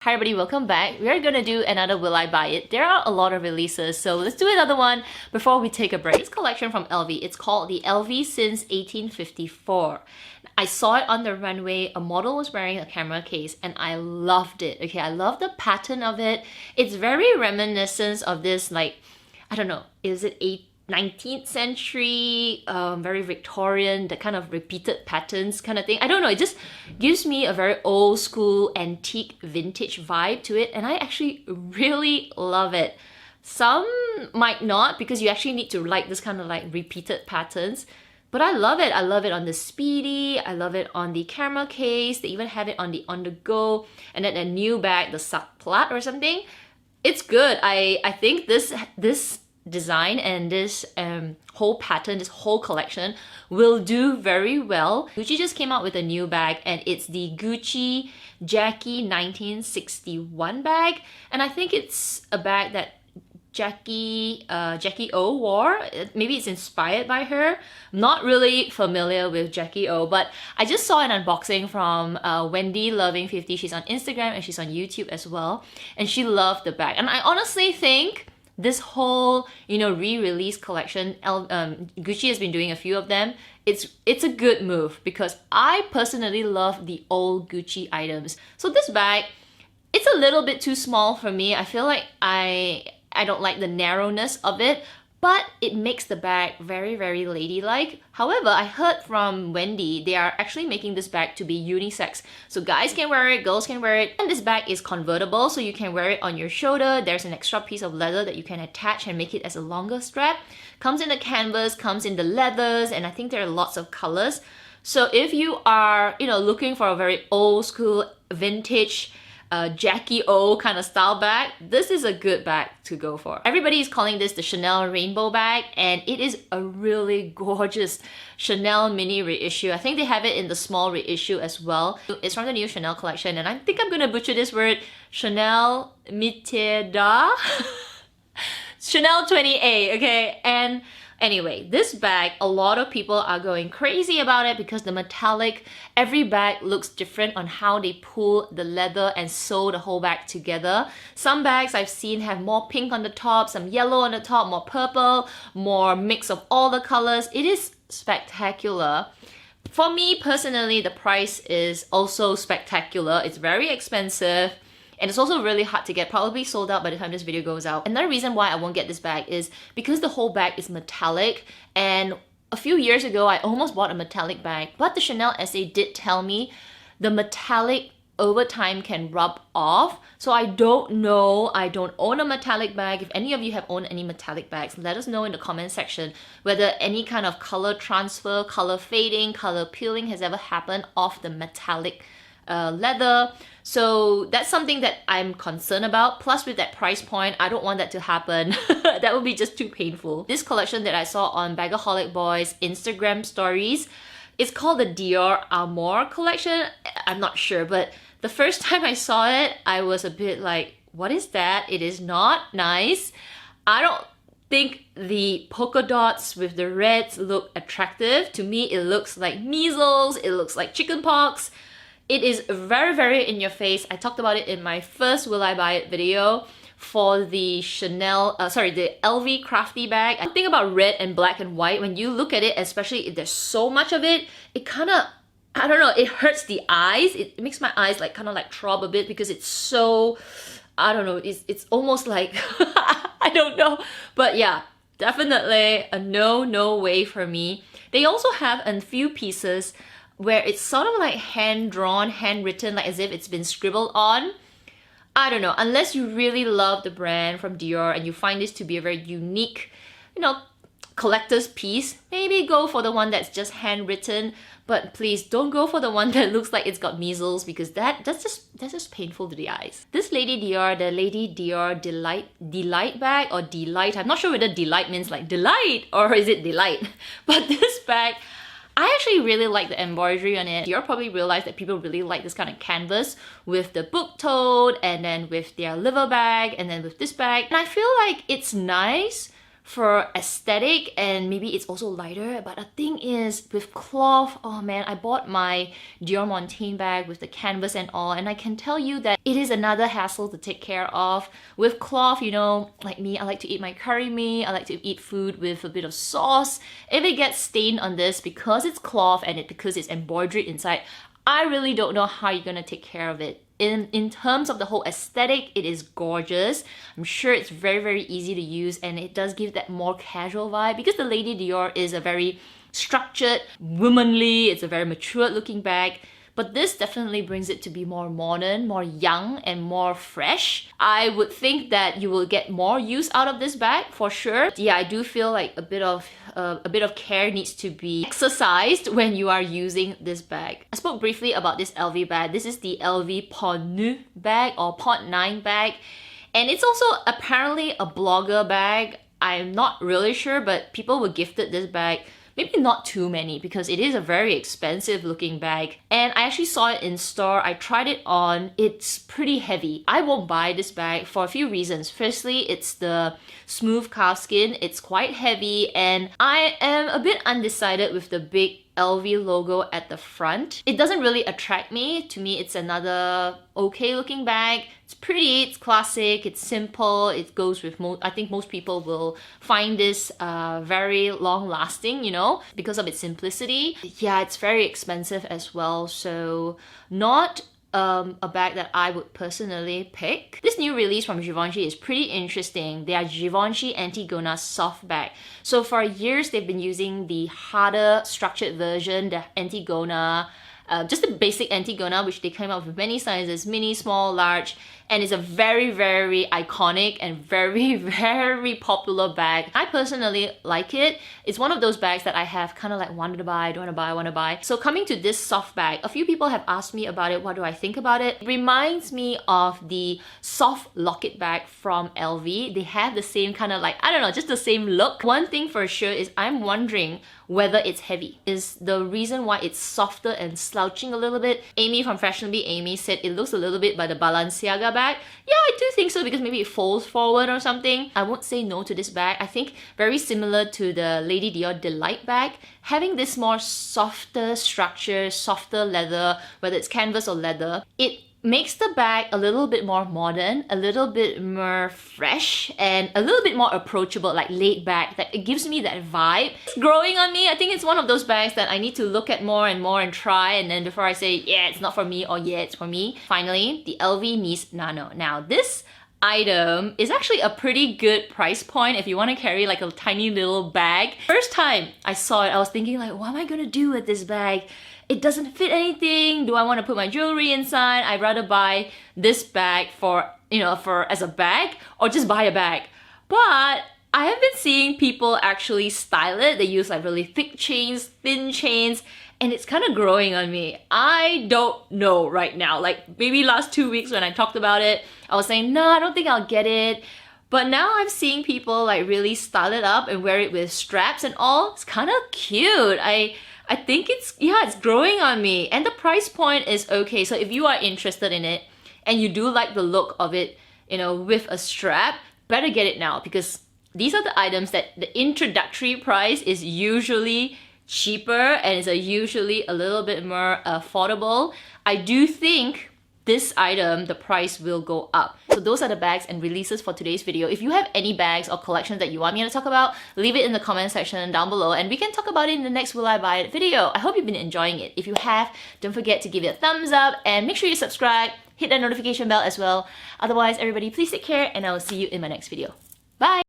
Hi everybody, welcome back. We are gonna do another Will I Buy It? There are a lot of releases, so let's do another one before we take a break. This collection from LV, it's called the LV Since 1854. I saw it on the runway, a model was wearing a camera case and I loved it. Okay, I love the pattern of it. It's very reminiscent of this, like, I don't know, is it 19th century, very Victorian, the kind of repeated patterns kind of thing. I don't know, it just gives me a very old school, antique, vintage vibe to it, and I actually really love it. Some might not, because you actually need to like this kind of like repeated patterns, but I love it. I love it on the Speedy, I love it on the camera case, they even have it on the on-the-go, and then a new bag, the Sac Plat or something. It's good. I think this design and this whole pattern, this whole collection will do very well. Gucci just came out with a new bag and it's the Gucci Jackie 1961 bag, and I think it's a bag that Jackie O wore. Maybe it's inspired by her. I'm not really familiar with Jackie O, but I just saw an unboxing from Wendy Loving 50. She's on Instagram and she's on YouTube as well, and she loved the bag, and I honestly think this whole, re-release collection, Gucci has been doing a few of them. It's a good move because I personally love the old Gucci items. So this bag, it's a little bit too small for me. I feel like I don't like the narrowness of it, but it makes the bag very, very ladylike. However, I heard from Wendy, they are actually making this bag to be unisex. So guys can wear it, girls can wear it. And this bag is convertible, so you can wear it on your shoulder. There's an extra piece of leather that you can attach and make it as a longer strap. Comes in the canvas, comes in the leathers, and I think there are lots of colors. So if you are, looking for a very old school, vintage, Jackie O kind of style bag, this is a good bag to go for. Everybody is calling this the Chanel rainbow bag, and it is a really gorgeous Chanel mini reissue. I think they have it in the small reissue as well. It's from the new Chanel collection, and I think I'm gonna butcher this word, Chanel Miteda. Chanel 20A, okay? And anyway, this bag, a lot of people are going crazy about it because the metallic, every bag looks different on how they pull the leather and sew the whole bag together. Some bags I've seen have more pink on the top, some yellow on the top, more purple, more mix of all the colors. It is spectacular. For me personally, the price is also spectacular. It's very expensive. And it's also really hard to get, probably sold out by the time this video goes out. Another reason why I won't get this bag is because the whole bag is metallic, and a few years ago I almost bought a metallic bag, but the Chanel SA did tell me the metallic over time can rub off. So I don't know, I don't own a metallic bag. If any of you have owned any metallic bags, let us know in the comment section whether any kind of color transfer, color fading, color peeling has ever happened off the metallic leather. So that's something that I'm concerned about. Plus with that price point, I don't want that to happen. That would be just too painful. This collection that I saw on Bagaholic Boy's Instagram stories, it's called the Dior Amour collection. I'm not sure, but the first time I saw it, I was a bit like, what is that? It is not nice. I don't think the polka dots with the reds look attractive. To me, it looks like measles, it looks like chickenpox. It is very, very in your face. I talked about it in my first Will I Buy It video for the the LV crafty bag. The thing about red and black and white, when you look at it, especially if there's so much of it, it kind of, I don't know, it hurts the eyes. It makes my eyes like kind of like throb a bit because it's so, I don't know, it's almost like, I don't know. But yeah, definitely a no way for me. They also have a few pieces where it's sort of like hand-drawn, handwritten, like as if it's been scribbled on. I don't know, unless you really love the brand from Dior and you find this to be a very unique, collector's piece, maybe go for the one that's just handwritten, but please don't go for the one that looks like it's got measles, because that's just painful to the eyes. This Lady Dior, the Lady Dior d-lite bag, or d-lite, I'm not sure whether d-lite means like delight or is it delight, but this bag, I actually really like the embroidery on it. You'll probably realize that people really like this kind of canvas with the book tote and then with their liver bag and then with this bag. And I feel like it's nice for aesthetic, and maybe it's also lighter. But the thing is, with cloth, oh man, I bought my Dior Montaigne bag with the canvas and all, and I can tell you that it is another hassle to take care of. With cloth, you know, like me, I like to eat my curry mee, I like to eat food with a bit of sauce. If it gets stained on this because it's cloth and because it's embroidered inside, I really don't know how you're gonna take care of it. In terms of the whole aesthetic, it is gorgeous. I'm sure it's very easy to use, and it does give that more casual vibe because the Lady Dior is a very structured, womanly, it's a very mature looking bag. But this definitely brings it to be more modern, more young, and more fresh. I would think that you will get more use out of this bag for sure. Yeah, I do feel like a bit of care needs to be exercised when you are using this bag. I spoke briefly about this LV bag. This is the LV Pot 9 bag or Pot 9 bag. And it's also apparently a blogger bag. I'm not really sure, but people were gifted this bag. Maybe not too many because it is a very expensive looking bag. And I actually saw it in store. I tried it on. It's pretty heavy. I won't buy this bag for a few reasons. Firstly, it's the smooth calf skin. It's quite heavy, and I am a bit undecided with the big LV logo at the front. It doesn't really attract me. To me, it's another okay looking bag. It's pretty, it's classic, it's simple, it goes with I think most people will find this very long lasting, you know, because of its simplicity. Yeah, it's very expensive as well, so not a bag that I would personally pick. This new release from Givenchy is pretty interesting. They are Givenchy Antigona soft bag. So for years, they've been using the harder structured version, the Antigona, just the basic Antigona, which they came out with many sizes, mini, small, large, and it's a very iconic and very popular bag. I personally like it. It's one of those bags that I have kind of like wanted to buy, don't want to buy. So coming to this soft bag, a few people have asked me about it. What do I think about it? It reminds me of the soft locket bag from LV. They have the same kind of like, I don't know, just the same look. One thing for sure is I'm wondering whether it's heavy. Is the reason why it's softer and slouching a little bit? Amy from Fashionably Amy said it looks a little bit by the Balenciaga bag. Yeah, I do think so because maybe it folds forward or something. I won't say no to this bag. I think very similar to the Lady Dior d-lite bag. Having this more softer structure, softer leather, whether it's canvas or leather, it makes the bag a little bit more modern, a little bit more fresh, and a little bit more approachable, like laid back. That it gives me that vibe. It's growing on me. I think it's one of those bags that I need to look at more and try, and then before I say, yeah, it's not for me, or yeah, it's for me. Finally, the LV Nice Nano. Now, this item is actually a pretty good price point if you want to carry like a tiny little bag. First time I saw it, I was thinking like, what am I gonna do with this bag? It doesn't fit anything. Do I want to put my jewelry inside? I'd rather buy this bag for, you know, as a bag, or just buy a bag. But I have been seeing people actually style it. They use like really thick chains, thin chains, and it's kind of growing on me. I don't know right now. Like maybe last 2 weeks when I talked about it, I was saying, no, I don't think I'll get it. But now I'm seeing people like really style it up and wear it with straps and all. It's kind of cute. I think it's growing on me, and the price point is okay. So if you are interested in it and you do like the look of it, you know, with a strap, better get it now, because these are the items that the introductory price is usually cheaper and is usually a little bit more affordable. I do think this item, the price will go up. So those are the bags and releases for today's video. If you have any bags or collections that you want me to talk about, leave it in the comment section down below and we can talk about it in the next Will I Buy It video. I hope you've been enjoying it. If you have, don't forget to give it a thumbs up and make sure you subscribe, hit that notification bell as well. Otherwise, everybody, please take care and I will see you in my next video. Bye!